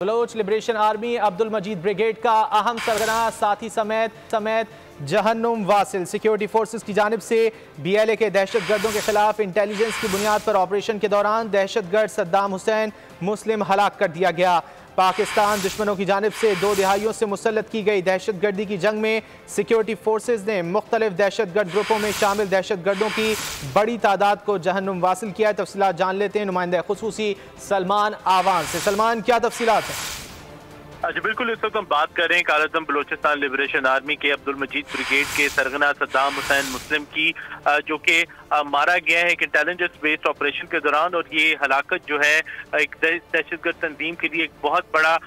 Bloch liberation army Abdul मजीद brigade का अहम सरगना साथी समेत जहन्नुम वासिल सिक्योरिटी फोर्सेस की जानिब से BLA के दहशतगर्दों के खिलाफ इंटेलिजेंस की बुनियाद पर ऑपरेशन के दौरान दहशतगर्द सद्दाम हुसैन मुस्लिम हलाक कर दिया गया। पाकिस्तान दुश्मनों की जानिब से 2 दिहाइयों से मुसल्लत की गई दहशतगर्दी की जंग में सिक्योरिटी फोर्सेज ने मुख्तलिफ दहशतगर्द ग्रुपों में शामिल दहशतगर्दों की बड़ी तादाद को जहन्नुम वासिल किया है। तफसीलात जान लेते हैं नुमाइंदा खुसूसी सलमान आवान से। सलमान, क्या तफसीलात हैं? जी बिल्कुल, इस वक्त हम बात कर रहे हैं कालअज़म बलोचिस्तान लिबरेशन आर्मी के अब्दुल मजीद ब्रिगेड के सरगना सद्दाम हुसैन मुस्लिम की, जो कि मारा गया है एक इंटेलिजेंस बेस्ड ऑपरेशन के दौरान। और ये हलाकत जो है एक दहशतगर्द तंजीम के लिए एक बहुत बड़ा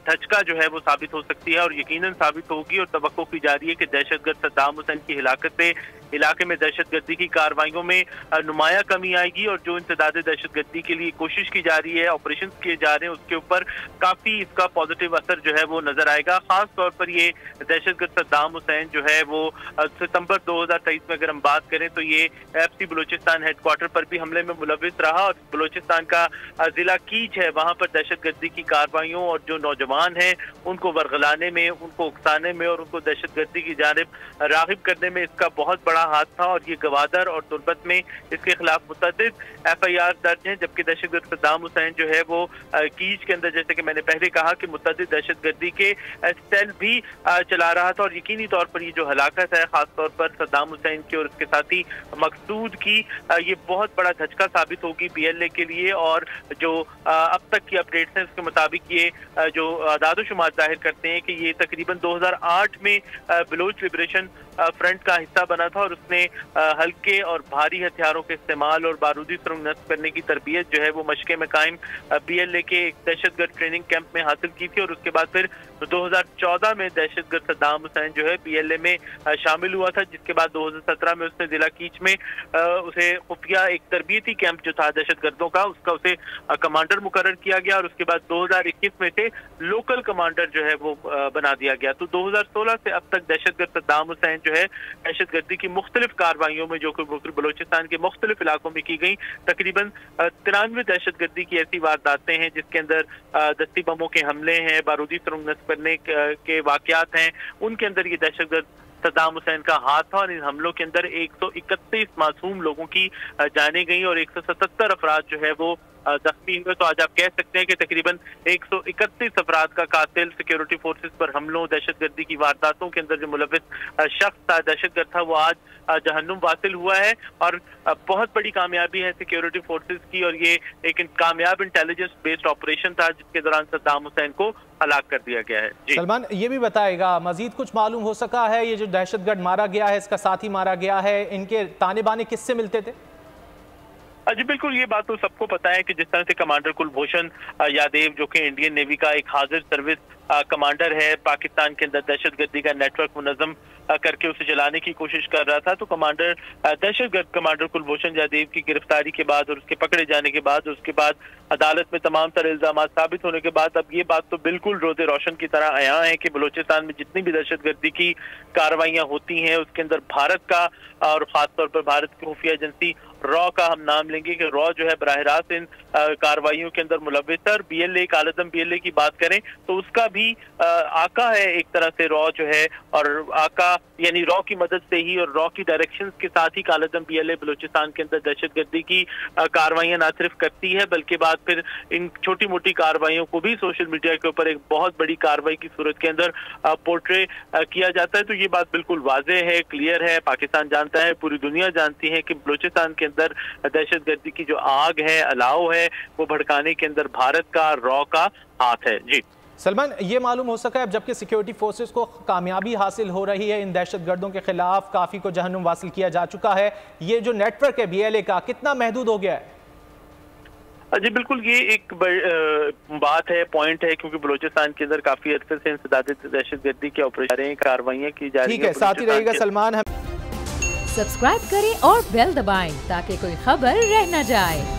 धचका जो है वो साबित हो सकती है और यकीनन साबित होगी। और तवक्को की जा रही है कि दहशतगर्द सद्दाम हुसैन की हिलाकत से इलाके में दहशतगर्दी की कार्रवाइयों में नुमाया कमी आएगी और जो इंसदाद दहशतगर्दी के लिए कोशिश की जा रही है, ऑपरेशन किए जा रहे हैं, उसके ऊपर काफी इसका पॉजिटिव असर जो है वो नजर आएगा। खास तौर पर ये दहशतगर्द सद्दाम हुसैन जो है वो सितंबर 2023 में अगर हम बात करें तो ये FC बलूचिस्तान हेडक्वार्टर पर भी हमले में मुलविस रहा और बलूचिस्तान का जिला कीच है, वहां पर दहशतगर्दी की कार्रवाइयों और जो नौजवान हैं उनको वरगलाने में, उनको उकसाने में और उनको दहशतगर्दी की जानिब रागिब करने में इसका बहुत बड़ा हाथ था। और ये गवादर और तुर्बत में इसके खिलाफ मुतअद्दिद FIR दर्ज हैं, जबकि दहशतगर्द सद्दाम हुसैन जो है वो कीच के अंदर, जैसे कि मैंने पहले कहा कि मुतअद्दिद दहशतगर्दी के सेल भी चला रहा था। और यकीनी तौर पर ये जो हलाकत है खासतौर पर सद्दाम हुसैन की और उसके साथी मकसूद की, ये बहुत बड़ा धचका साबित होगी BLA के लिए। और जो अब तक की अपडेट्स हैं उसके मुताबिक ये जो आदाद-ओ-शुमार जाहिर करते हैं कि ये तकरीबन 2008 में बलोच लिबरेशन फ्रंट का हिस्सा बना था और उसने हल्के और भारी हथियारों के इस्तेमाल और बारूदी सुरंग नस्ब करने की तरबियत जो है वो मशक़े में कायम BLA के एक दहशतगर्द ट्रेनिंग कैंप में हासिल की थी। और उसके बाद फिर 2014 में दहशतगर्द सद्दाम हुसैन जो है BLA में शामिल हुआ था, जिसके बाद 2017 में उसने जिला कीच में उसे खुफिया एक तरबियती कैंप जो था दहशतगर्दों का, उसका उसे कमांडर मुकर्रर किया गया और उसके बाद 2021 में से लोकल कमांडर जो है वो बना दिया गया। तो 2016 से अब तक दहशतगर्द सद्दाम हुसैन जो है दहशतगर्दी की मुख्तलिफ कार्रवाइयों में जो कि बलोचिस्तान के मुख्तलिफ इलाकों में की गई, तकरीबन 93 दहशतगर्दी की ऐसी वारदातें हैं जिसके अंदर दस्ती बमों के हमले हैं, बारूदी सुरंग नस्ब करने के वाकयात हैं, उनके अंदर ये दहशतगर्द सद्दाम हुसैन का हाथ था। और इन हमलों के अंदर 131 मासूम लोगों की जानें गई और 177 अफराद जो है वो जख्मी हुए। तो आज आप कह सकते हैं कि तकरीबन 131 अफराद का कातिल सिक्योरिटी फोर्सेस पर हमलों, दहशतगर्दी की वारदातों के अंदर जो मुलविस शख्स था, दहशतगर्द था, वो आज जहन्नुम वासिल हुआ है। और बहुत बड़ी कामयाबी है सिक्योरिटी फोर्सेस की और ये एक कामयाब इंटेलिजेंस बेस्ड ऑपरेशन था जिसके दौरान सद्दाम हुसैन को हलाक कर दिया गया है। जी सलमान, ये भी बताएगा मजीद कुछ मालूम हो सका है, ये जो दहशतगर्द मारा गया है, इसका साथी मारा गया है, इनके ताने बाने किससे मिलते थे? जी बिल्कुल, ये बात तो सबको पता है कि जिस तरह से कमांडर कुलभूषण यादव जो कि इंडियन नेवी का एक हाजिर सर्विस कमांडर है, पाकिस्तान के अंदर दहशतगर्दी का नेटवर्क मुनज़्ज़म करके उसे जलाने की कोशिश कर रहा था। तो दहशतगर्द कमांडर कुलभूषण यादव की गिरफ्तारी के बाद और उसके पकड़े जाने के बाद, उसके बाद अदालत में तमाम तरह इल्जाम साबित होने के बाद अब ये बात तो बिल्कुल रोज़े रोशन की तरह आया है कि बलूचिस्तान में जितनी भी दहशतगर्दी की कार्रवाइयाँ होती हैं उसके अंदर भारत का और ख़ासतौर पर भारत की खुफिया एजेंसी रॉ का हम नाम लेंगे कि रॉ जो है बराह रास्त इन कार्रवाइयों के अंदर मुलविस है। और BLA कालअज़म BLA की बात करें तो उसका भी आका है एक तरह से रॉ जो है, और आका यानी रॉ की मदद से ही और रॉ की डायरेक्शंस के साथ ही कालअज़म BLA बलूचिस्तान के अंदर दहशतगर्दी की कार्रवाइयां ना सिर्फ करती है बल्कि बाद फिर इन छोटी मोटी कार्रवाइयों को भी सोशल मीडिया के ऊपर एक बहुत बड़ी कार्रवाई की सूरत के अंदर पोर्ट्रे किया जाता है। तो ये बात बिल्कुल वाज़ेह है, क्लियर है, पाकिस्तान जानता है, पूरी दुनिया जानती है कि बलूचिस्तान के अंदर दहशतगर्दी की जो आग है, अलाव है, वो भड़काने के अंदर भारत का रॉ का हाथ है। जी सलमान, ये मालूम हो सका है अब जबकि सिक्योरिटी फोर्सेस को कामयाबी हासिल हो रही है, इन दहशतगर्दों के खिलाफ काफ़ी को जहन्नुम वासिल किया जा चुका है, ये जो नेटवर्क है BLA का कितना महदूद हो गया है? जी बिल्कुल, ये एक बात है, पॉइंट है, क्योंकि बलूचिस्तान के अंदर काफी अर्से से इंसदाद दहशतगर्दी के ऑपरेशन कार्रवाइयाँ की जा रही है। ठीक है, साथ ही रहेगा सलमान। सब्सक्राइब करें और बेल दबाएं ताकि कोई खबर रह न जाए।